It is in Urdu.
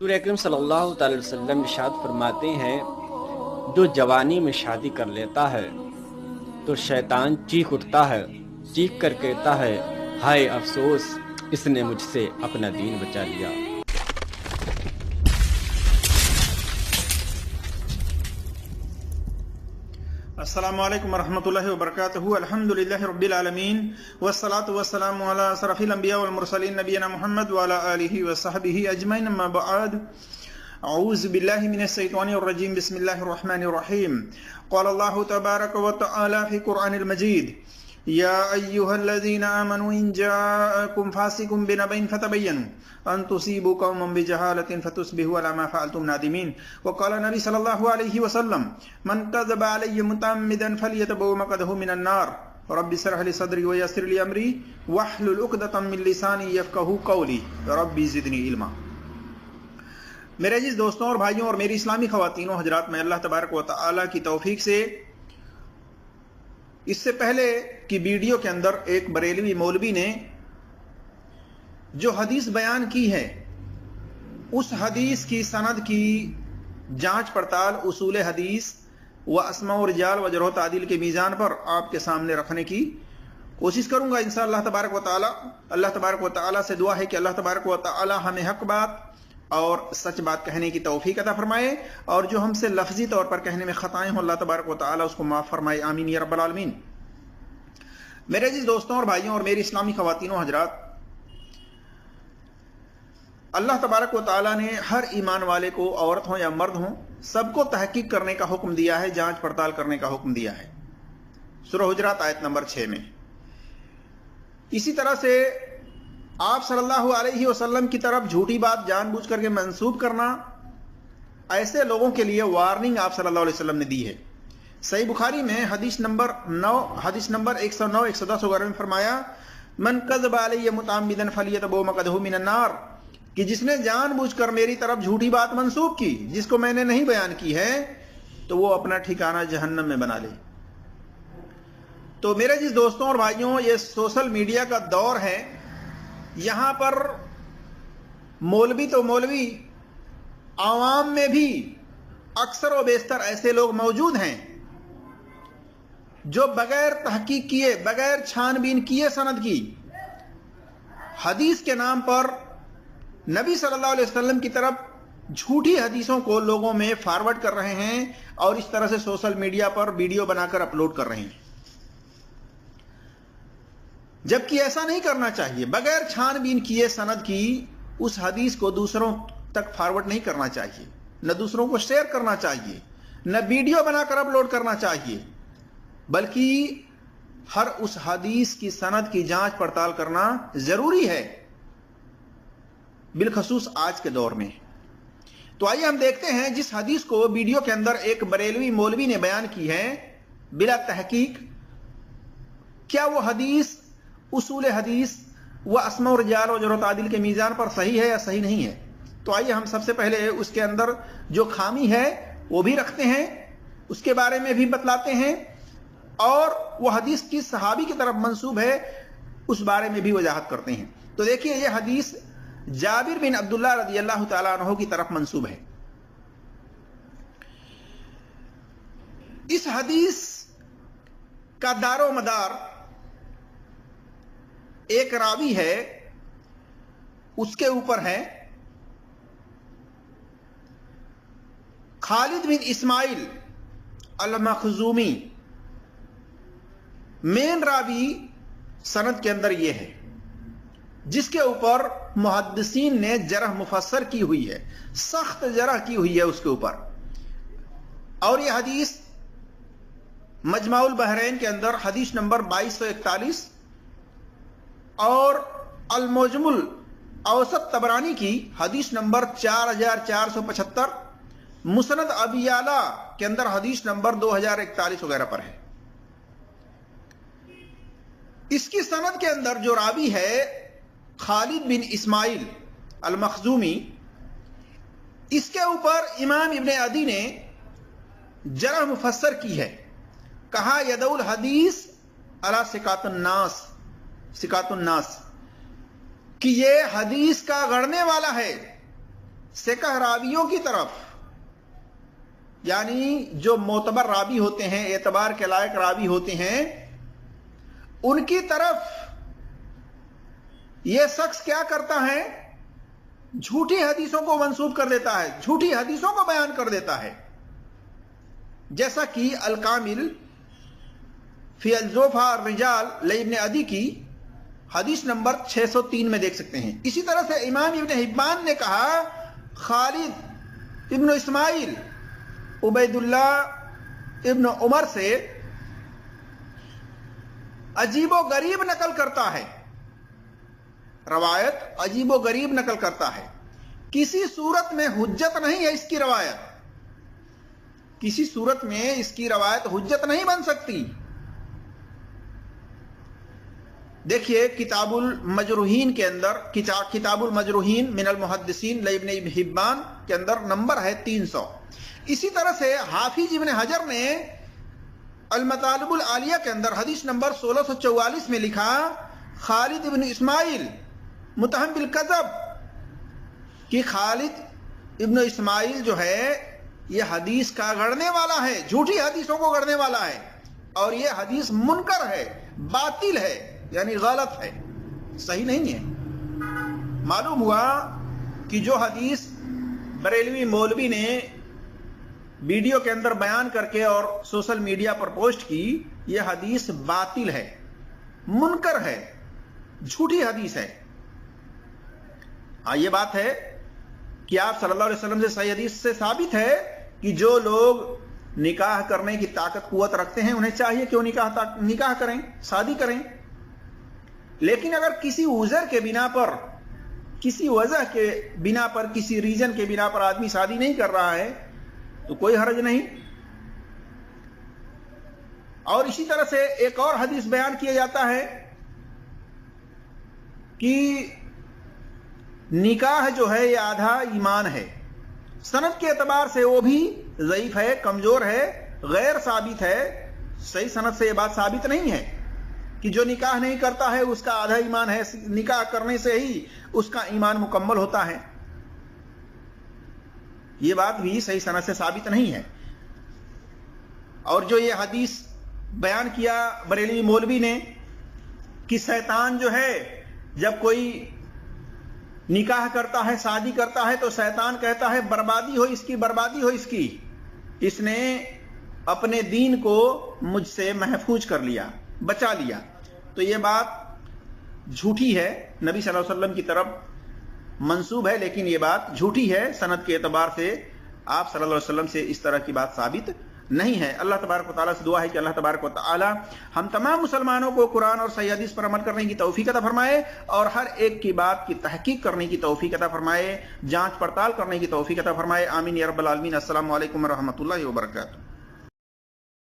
حضور اکرم صلی اللہ تعالی وسلم ارشاد فرماتے ہیں جو جوانی میں شادی کر لیتا ہے تو شیطان چیخ اٹھتا ہے، چیخ کر کہتا ہے ہائے افسوس، اس نے مجھ سے اپنا دین بچا لیا۔ السلام علیکم ورحمۃ اللہ وبرکاتہ۔ الحمدللہ رب العالمین والصلاة والسلام علی اشرف الانبیاء والمرسلین نبینا محمد وعلی آلہ وصحبہ اجمعین، اما بعد، اعوذ باللہ من الشیطان الرجیم، بسم اللہ الرحمن الرحیم۔ قال اللہ تبارک وتعالی فی قرآن المجید: یا ایہا الذین آمنوا ان جاءکم فاسق بنبأ فتبینوا ان تصیبوا قوما بجہالۃ فتصبحوا علی ما فعلتم نادمین۔ وقال نبی صلی اللہ علیہ وسلم: من کذب علی متعمدا فلیتبوأ مقعدہ من النار۔ رب اشرح لی صدری ویسر لی امری واحلل عقدۃ من لسانی یفقہوا قولی، رب زدنی علما۔ میرے عزیز دوستوں اور بھائیوں اور میری اسلامی خواتین و حضرات، میں اللہ تبارک و تعالی کی توفیق سے اس سے پہلے کی ویڈیو کے اندر ایک بریلوی مولوی نے جو حدیث بیان کی ہے، اس حدیث کی سند کی جانچ پڑتال اصول حدیث و اسماء و رجال و جرح و تعدیل کے میزان پر آپ کے سامنے رکھنے کی کوشش کروں گا انشاءاللہ تبارک و تعالی۔ اللہ تبارک و تعالی سے دعا ہے کہ اللہ تبارک و تعالی ہمیں حق بات اور سچ بات کہنے کی توفیق عطا فرمائے، اور جو ہم سے لفظی طور پر کہنے میں خطائیں ہوں اللہ تبارک و تعالی اس کو معاف فرمائے، آمین یا رب العالمین۔ میرے عزیز دوستوں اور بھائیوں اور میری اسلامی خواتین و حضرات، اللہ تبارک و تعالی نے ہر ایمان والے کو، عورت ہوں یا مرد ہوں، سب کو تحقیق کرنے کا حکم دیا ہے، جانچ پڑتال کرنے کا حکم دیا ہے، سورہ حجرات آیت نمبر 6 میں۔ اسی طرح سے آپ صلی اللہ علیہ وسلم کی طرف جھوٹی بات جان بوجھ کر کے منسوب کرنا، ایسے لوگوں کے لیے وارننگ آپ صلی اللہ علیہ وسلم نے دی ہے۔ صحیح بخاری میں حدیث نمبر 109 110 وغیرہ میں فرمایا: من کذب علی متعمدا فلیتبوأ مقعدہ من النار، کہ جس نے جان بوجھ کر میری طرف جھوٹی بات منسوب کی جس کو میں نے نہیں بیان کی ہے تو وہ اپنا ٹھکانہ جہنم میں بنا لے۔ تو میرے جس دوستوں اور بھائیوں، یہ سوشل میڈیا کا دور ہے، یہاں پر مولوی تو مولوی، عوام میں بھی اکثر و بیشتر ایسے لوگ موجود ہیں جو بغیر تحقیق کیے، بغیر چھان بین کیے سند کی، حدیث کے نام پر نبی صلی اللہ علیہ وسلم کی طرف جھوٹی حدیثوں کو لوگوں میں فارورڈ کر رہے ہیں اور اس طرح سے سوشل میڈیا پر ویڈیو بنا کر اپلوڈ کر رہے ہیں، جبکہ ایسا نہیں کرنا چاہیے۔ بغیر چھان بین کیے سند کی اس حدیث کو دوسروں تک فارورڈ نہیں کرنا چاہیے، نہ دوسروں کو شیئر کرنا چاہیے، نہ ویڈیو بنا کر اپلوڈ کرنا چاہیے، بلکہ ہر اس حدیث کی سند کی جانچ پڑتال کرنا ضروری ہے، بالخصوص آج کے دور میں۔ تو آئیے ہم دیکھتے ہیں جس حدیث کو ویڈیو کے اندر ایک بریلوی مولوی نے بیان کی ہے بلا تحقیق، کیا وہ حدیث اصول حدیث و اسماء و رجال و جرح و تعدیل کے میزان پر صحیح ہے یا صحیح نہیں ہے۔ تو آئیے ہم سب سے پہلے اس کے اندر جو خامی ہے وہ بھی رکھتے ہیں، اس کے بارے میں بھی بتلاتے ہیں، اور وہ حدیث کس صحابی کی طرف منسوب ہے اس بارے میں بھی وضاحت کرتے ہیں۔ تو دیکھیے، یہ حدیث جابر بن عبداللہ رضی اللہ تعالیٰ عنہ کی طرف منسوب ہے۔ اس حدیث کا دار و مدار ایک راوی ہے، اس کے اوپر ہے خالد بن اسماعیل المخزومی، مین راوی سند کے اندر یہ ہے، جس کے اوپر محدثین نے جرح مفسر کی ہوئی ہے، سخت جرح کی ہوئی ہے اس کے اوپر۔ اور یہ حدیث مجمع البحرین کے اندر حدیث نمبر 2241 اور المعجم الاوسط طبرانی کی حدیث نمبر 4475، مسند ابی یعلا کے اندر حدیث نمبر 2041 وغیرہ پر ہے۔ اس کی سند کے اندر جو راوی ہے خالد بن اسماعیل المخزومی، اس کے اوپر امام ابن عدی نے جرح مفسر کی ہے، کہا یدع الحدیث علی ثقات الناس، کہ یہ حدیث کا گڑنے والا ہے سکہ راویوں کی طرف، یعنی جو معتبر راوی ہوتے ہیں، اعتبار کے لائق راوی ہوتے ہیں، ان کی طرف یہ شخص کیا کرتا ہے؟ جھوٹی حدیثوں کو منسوب کر دیتا ہے، جھوٹی حدیثوں کو بیان کر دیتا ہے، جیسا کہ الکامل فی الزوفہ الرجال لابن عدی کی حدیث نمبر 603 میں دیکھ سکتے ہیں۔ اسی طرح سے امام ابن حبان نے کہا خالد ابن اسماعیل عبید اللہ ابن عمر سے عجیب و غریب نقل کرتا ہے، روایت عجیب و غریب نقل کرتا ہے، کسی صورت میں حجت نہیں ہے اس کی روایت، کسی صورت میں اس کی روایت حجت نہیں بن سکتی۔ دیکھیے کتاب المجروحین کے اندر، کتاب المجروحین من المحدثین لابن حبان کے اندر نمبر ہے 300۔ اسی طرح سے حافظ ابن حجر نے المطالب العالیہ کے اندر حدیث نمبر 1644 میں لکھا خالد ابن اسماعیل متہم بالکذب، کہ خالد ابن اسماعیل جو ہے یہ حدیث کا گڑھنے والا ہے، جھوٹی حدیثوں کو گڑھنے والا ہے، اور یہ حدیث منکر ہے، باطل ہے، یعنی غلط ہے، صحیح نہیں ہے۔ معلوم ہوا کہ جو حدیث بریلوی مولوی نے ویڈیو کے اندر بیان کر کے اور سوشل میڈیا پر پوسٹ کی، یہ حدیث باطل ہے، منکر ہے، جھوٹی حدیث ہے۔ ہاں یہ بات ہے کہ آپ صلی اللہ علیہ وسلم سے صحیح حدیث سے ثابت ہے کہ جو لوگ نکاح کرنے کی طاقت قوت رکھتے ہیں انہیں چاہیے کہ وہ نکاح کریں، شادی کریں، لیکن اگر کسی عذر کے بنا پر، کسی وجہ کے بنا پر، کسی ریزن کے بنا پر آدمی شادی نہیں کر رہا ہے تو کوئی حرج نہیں۔ اور اسی طرح سے ایک اور حدیث بیان کیا جاتا ہے کہ نکاح جو ہے یہ آدھا ایمان ہے، سند کے اعتبار سے وہ بھی ضعیف ہے، کمزور ہے، غیر ثابت ہے، صحیح سند سے یہ بات ثابت نہیں ہے کہ جو نکاح نہیں کرتا ہے اس کا آدھا ایمان ہے، نکاح کرنے سے ہی اس کا ایمان مکمل ہوتا ہے، یہ بات بھی صحیح سند سے ثابت نہیں ہے۔ اور جو یہ حدیث بیان کیا بریلوی مولوی نے کہ شیطان جو ہے جب کوئی نکاح کرتا ہے، شادی کرتا ہے، تو شیطان کہتا ہے بربادی ہو اس کی، بربادی ہو اس کی، اس نے اپنے دین کو مجھ سے محفوظ کر لیا، بچا لیا۔ تو یہ بات جھوٹی ہے، نبی صلی اللہ علیہ وسلم کی طرف منسوب ہے، لیکن یہ بات جھوٹی ہے، سند کے اعتبار سے آپ صلی اللہ علیہ وسلم سے اس طرح کی بات ثابت نہیں ہے۔ اللہ تبارک و تعالیٰ سے دعا ہے کہ اللہ تبارک و تعالیٰ ہم تمام مسلمانوں کو قرآن اور صحیح حدیث پر عمل کرنے کی توفیق عطا فرمائے، اور ہر ایک کی بات کی تحقیق کرنے کی توفیق عطا فرمائے، جانچ پڑتال کرنے کی توفیق عطا فرمائے۔ آمین یا رب العالمین۔ السلام علیکم ورحمۃ اللہ وبرکاتہ۔